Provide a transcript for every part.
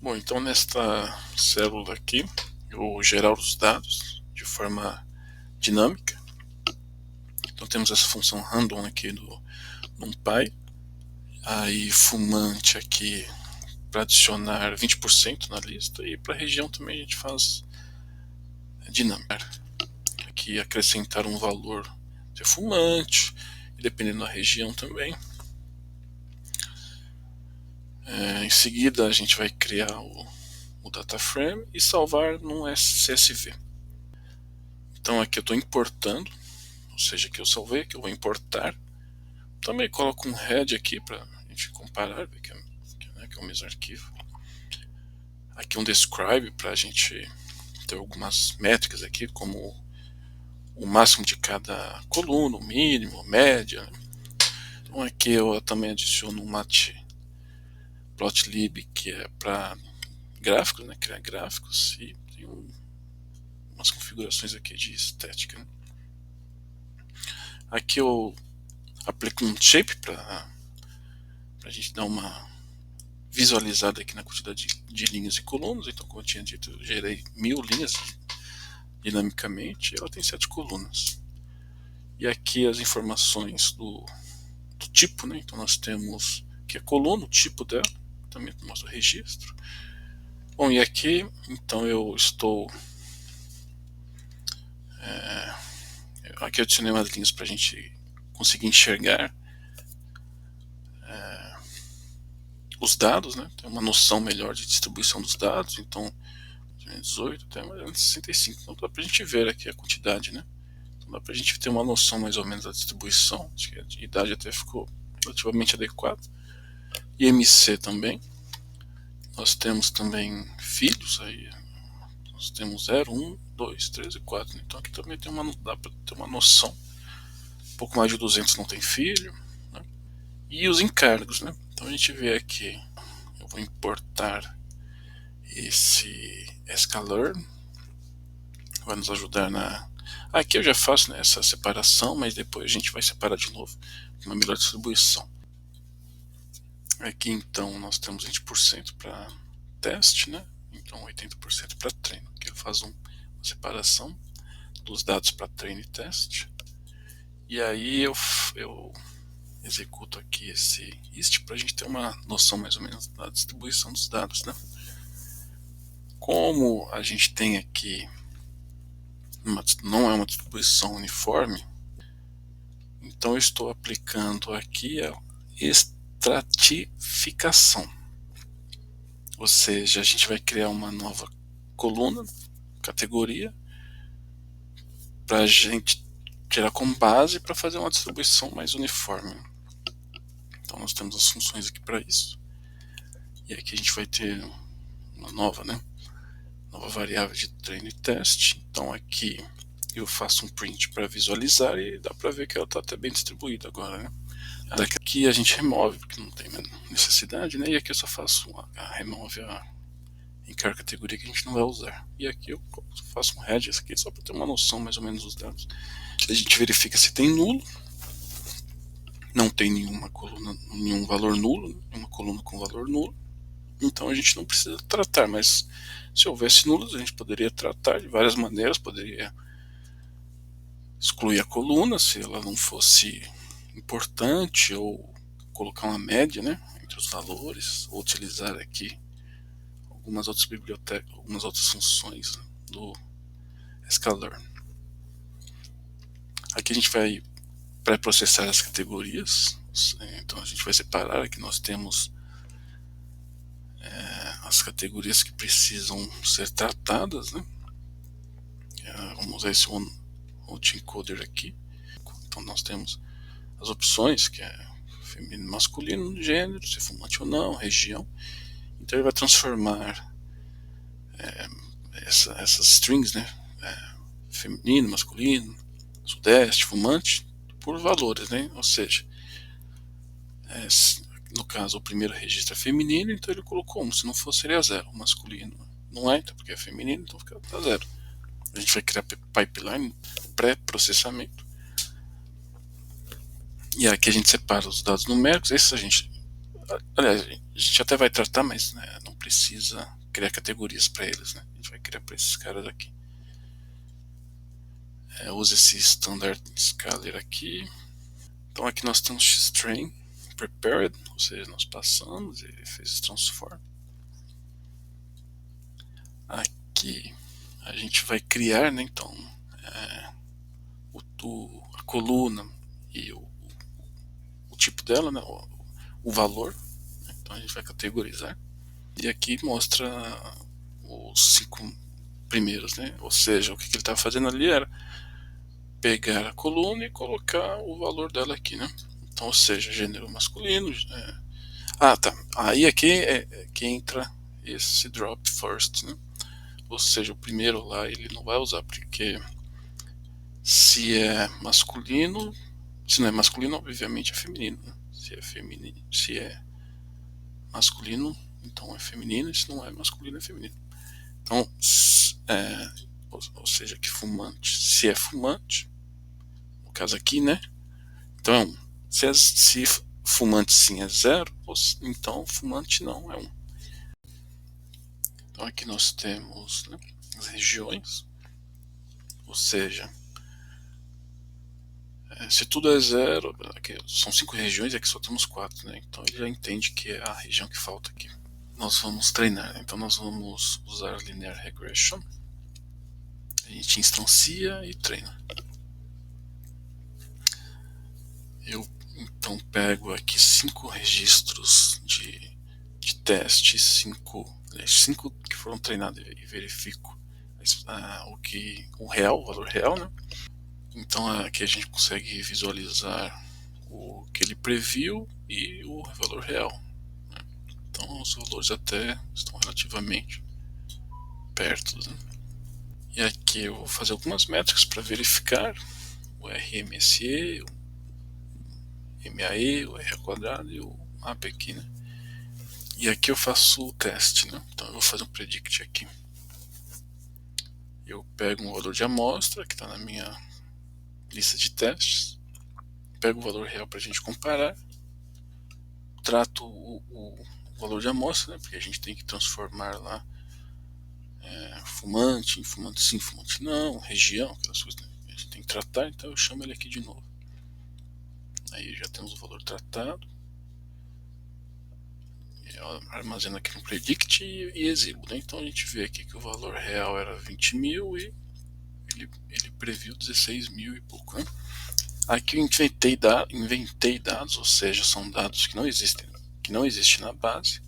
Bom, então nesta célula aqui, eu vou gerar os dados de forma dinâmica. Então temos essa função random aqui do NumPy, aí fumante aqui para adicionar 20% na lista, e para a região também a gente faz dinâmica. Aqui acrescentar um valor de fumante, e dependendo da região também. Em seguida a gente vai criar o data frame e salvar num CSV. Então aqui eu estou importando, ou seja, que eu salvei, que eu vou importar. Também coloco um head aqui para a gente comparar, ver que é o mesmo arquivo. Aqui um describe para a gente ter algumas métricas aqui, como o máximo de cada coluna, o mínimo, média. Então aqui eu também adiciono um matplotlib, que é para gráficos, né, criar gráficos, e tem umas configurações aqui de estética. Aqui eu aplico um shape para a gente dar uma visualizada aqui na quantidade de linhas e colunas. Então, como eu tinha dito, eu gerei 1000 linhas dinamicamente, e ela tem 7 colunas. E aqui as informações do tipo, né? Então nós temos aqui a coluna, o tipo dela, também mostra o registro. Bom, e aqui então eu estou aqui eu adicionei umas linhas para a gente conseguir enxergar os dados, né? Ter uma noção melhor de distribuição dos dados. Então 18 até 65, então dá para a gente ver aqui a quantidade, né? Então dá para a gente ter uma noção mais ou menos da distribuição. Acho que a idade até ficou relativamente adequada. IMC também. Nós temos também filhos aí. Nós temos 0, 1, 2, 3 e 4. Então aqui também dá para ter uma noção. Um pouco mais de 200 não tem filho, né? E os encargos, né? Então a gente vê aqui, eu vou importar esse sklearn, vai nos ajudar na... Aqui eu já faço, né, essa separação, mas depois a gente vai separar de novo uma melhor distribuição. Aqui então nós temos 20% para teste, né? Então 80% para treino. Aqui eu faço uma separação dos dados para treino e teste. E aí eu executo aqui esse ist para a gente ter uma noção mais ou menos da distribuição dos dados, né? Como a gente tem aqui não é uma distribuição uniforme, então eu estou aplicando aqui a estratificação. Ou seja, a gente vai criar uma nova coluna, categoria, para a gente tirar como base para fazer uma distribuição mais uniforme. Então nós temos as funções aqui para isso. E aqui a gente vai ter uma nova, né? Nova variável de treino e teste. Então aqui eu faço um print para visualizar e dá para ver que ela está até bem distribuída agora, né? Daqui a gente remove, porque não tem necessidade, né? E aqui eu só faço remove em cada categoria que a gente não vai usar. E aqui eu faço um head aqui só para ter uma noção mais ou menos dos dados. A gente verifica se tem nulo. Não tem nenhuma coluna, nenhum valor nulo, nenhuma coluna com valor nulo. Então a gente não precisa tratar, mas se houvesse nulos a gente poderia tratar de várias maneiras. Poderia excluir a coluna se ela não fosse importante, ou colocar uma média, né, entre os valores, ou utilizar aqui algumas outras bibliotecas, algumas outras funções do sklearn. Aqui a gente vai pré-processar as categorias. Então a gente vai separar. Aqui nós temos as categorias que precisam ser tratadas, né? Vamos usar esse autoencoder aqui. Então nós temos as opções, que é feminino, masculino, gênero, se fumante ou não, região. Então ele vai transformar essas strings, né? Feminino, masculino, sudeste, fumante, por valores, né? Ou seja, no caso o primeiro registro é feminino, então ele colocou 1, se não for seria 0. O masculino não é, então porque é feminino, então fica 0. A gente vai criar pipeline, pré-processamento. E aqui a gente separa os dados numéricos. Esses aliás, a gente até vai tratar, mas né, precisa criar categorias para eles, né? A gente vai criar para esses caras aqui. Usa esse standard scalar aqui. Então aqui nós temos xtrain prepared, ou seja, nós passamos, ele fez esse transform. Aqui a gente vai criar, né, então a coluna e o tipo dela, né, o valor. Então a gente vai categorizar. E aqui mostra os 5 primeiros, né? Ou seja, o que ele estava fazendo ali era pegar a coluna e colocar o valor dela aqui, né? Então, ou seja, gênero masculino. Tá. Aí aqui é que entra esse drop first, né? Ou seja, o primeiro lá ele não vai usar, porque se é masculino, se não é masculino, obviamente é feminino, né? Se é masculino, então é feminino, e se não é masculino, é feminino. Então, ou seja, que fumante, se é fumante, no caso aqui, né? Então, se fumante sim é 0, então fumante não é 1. Então aqui nós temos, né, as regiões, ou seja, se tudo é 0, aqui são 5 regiões e aqui só temos 4, né? Então ele já entende que é a região que falta aqui. Nós vamos treinar, então nós vamos usar linear regression. A gente instancia e treina. Eu então pego aqui 5 registros de teste, 5 que foram treinados e verifico o valor real, né? Então aqui a gente consegue visualizar o que ele previu e o valor real, né? Então os valores até estão relativamente perto, né? E aqui eu vou fazer algumas métricas para verificar o RMSE, o MAE, o R quadrado e o MAP aqui, né? E aqui eu faço o teste, né? Então eu vou fazer um predict aqui. Eu pego um valor de amostra que está na minha lista de testes, pego o valor real para a gente comparar, trato o valor de amostra, né? Porque a gente tem que transformar lá fumante em fumante sim, fumante não, região, aquelas coisas, né? A gente tem que tratar, então eu chamo ele aqui de novo. Aí já temos o valor tratado. Armazena aqui no predict e exibo, né? Então a gente vê aqui que o valor real era 20 mil e ele previu 16 mil e pouco, né? Aqui eu inventei dados, ou seja, são dados que não existem na base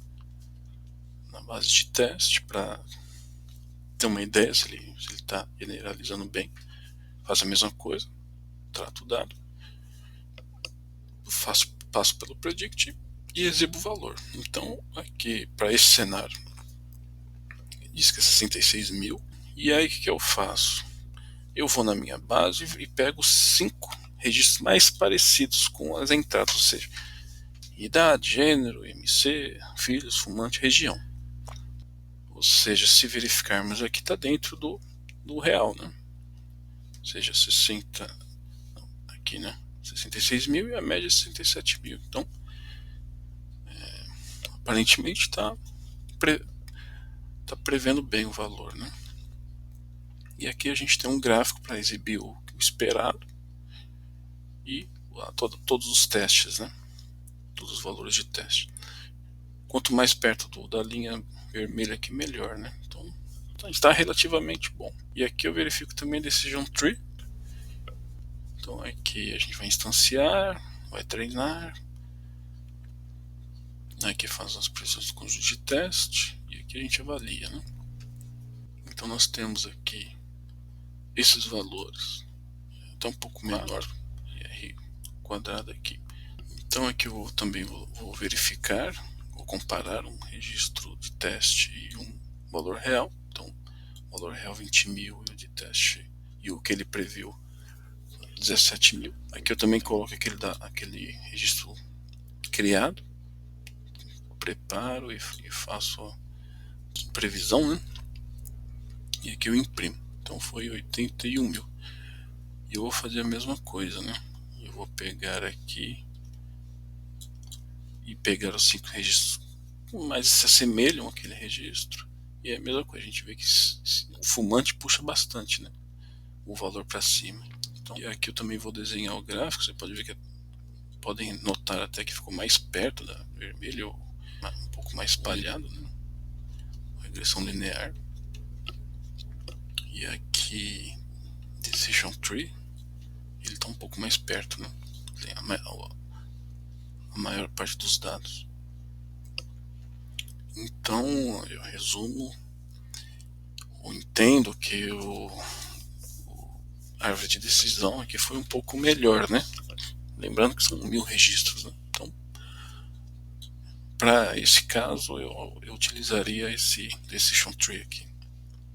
de teste, para ter uma ideia se ele está generalizando bem. Faço a mesma coisa, trato o dado, passo pelo predict e exibo o valor. Então aqui para esse cenário diz que é 66 mil. E aí o que eu faço? Eu vou na minha base e pego 5 registros mais parecidos com as entradas, ou seja, idade, gênero, MC, filhos, fumante, região. Ou seja, se verificarmos aqui está dentro do real, né? Ou seja, 66 mil e a média é 67 mil. Então, aparentemente está prevendo bem o valor, né? E aqui a gente tem um gráfico para exibir o esperado e todos os testes, né? Todos os valores de teste. Quanto mais perto da linha vermelha aqui, melhor, né? Então está relativamente bom. E aqui eu verifico também a decision tree. Então aqui a gente vai instanciar, vai treinar. Aqui faz as precisões do conjunto de teste e aqui a gente avalia, né? Então nós temos aqui esses valores. Está um pouco menor, R quadrado aqui. Então aqui eu também vou verificar, vou comparar um registro de teste e um valor real. Então, valor real 20 mil e o de teste e o que ele previu 17 mil. Aqui eu também coloco aquele registro criado, preparo e faço a previsão, né? E aqui eu imprimo. Então foi 81 mil. E eu vou fazer a mesma coisa, né? Eu vou pegar aqui e pegar os 5 registros mais se assemelham àquele registro. E é a mesma coisa, a gente vê que o fumante puxa bastante, né, o valor para cima. Então, e aqui eu também vou desenhar o gráfico, você pode ver que podem notar até que ficou mais perto da vermelha, ou um pouco mais espalhado, né? Regressão linear. E aqui Decision Tree, ele está um pouco mais perto, né? Tem a maior parte dos dados. Então eu resumo, eu entendo que a árvore de decisão aqui foi um pouco melhor, né? Lembrando que são 1000 registros, né? Então, para esse caso, eu utilizaria esse Decision Tree aqui.